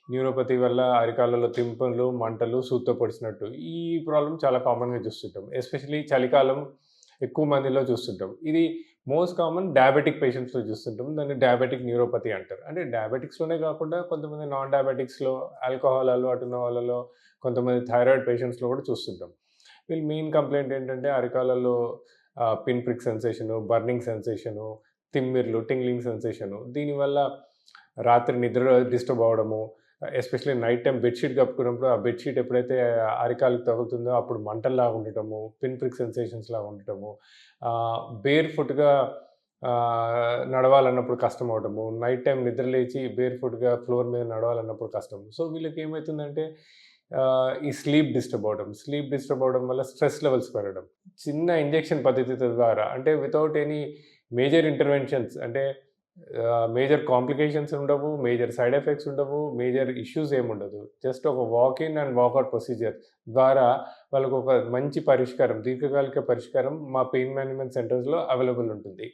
Neuropathy వల్ల అరికాళ్ళలో తింపులు, మంటలు, సూదితో పొడిచినట్టు. ఈ ప్రాబ్లమ్ చాలా కామన్‌గా చూస్తుంటాం. ఎస్పెషల్లీ చలికాలం ఎక్కువ మందిలో చూస్తుంటాం. ఇది మోస్ట్ కామన్ డయాబెటిక్ పేషెంట్స్‌లో చూస్తుంటాం. దాన్ని డయాబెటిక్ న్యూరోపతి అంటారు. అంటే డయాబెటిక్స్‌లోనే కాకుండా కొంతమంది నాన్ డయాబెటిక్స్‌లో, ఆల్కహాల్ అలవాటు ఉన్న వాళ్ళలో, కొంతమంది థైరాయిడ్ పేషెంట్స్‌లో కూడా చూస్తుంటాం. వీళ్ళ మెయిన్ కంప్లెయింట్ ఏంటంటే అరికాళ్ళలో pin prick sensation, burning sensation, తిమ్మిర్లు, టింగ్లింగ్ సెన్సేషను. దీనివల్ల రాత్రి నిద్ర డిస్టర్బ్ అవ్వడము, ఎస్పెషల్లీ నైట్ టైమ్ బెడ్‌షీట్ కప్పుకున్నప్పుడు, ఆ బెడ్‌షీట్ ఎప్పుడైతే అరికాలికి తగులుతుందో అప్పుడు మంటల్లాగా ఉండటము, పిన్ ప్రిక్ సెన్సేషన్స్‌లాగా ఉండటము, బేర్ ఫుట్‌గా నడవాలన్నప్పుడు కష్టం అవ్వడము, నైట్ టైమ్ నిద్ర లేచి బేర్ ఫుట్‌గా ఫ్లోర్ మీద నడవాలన్నప్పుడు కష్టం. సో, వీళ్ళకేమైతుందంటే ఈ స్లీప్ డిస్టర్బ్ అవ్వడం వల్ల స్ట్రెస్ లెవెల్స్ పెరగడం. చిన్న ఇంజెక్షన్ పద్ధతి ద్వారా అంటే వితౌట్ ఎనీ మేజర్ ఇంటర్వెన్షన్స్ అంటే మేజర్ కాంప్లికేషన్స్ ఉండవు, మేజర్ సైడ్ ఎఫెక్ట్స్ ఉండవు, మేజర్ ఇష్యూస్ ఏముండదు. జస్ట్ ఒక walk in and walkout procedure ద్వారా వాళ్ళకొక మంచి పరిష్కారం, దీర్ఘకాలిక పరిష్కారం మా పెయిన్ మేనేజ్మెంట్ సెంటర్స్‌లో అవైలబుల్ ఉంటుంది.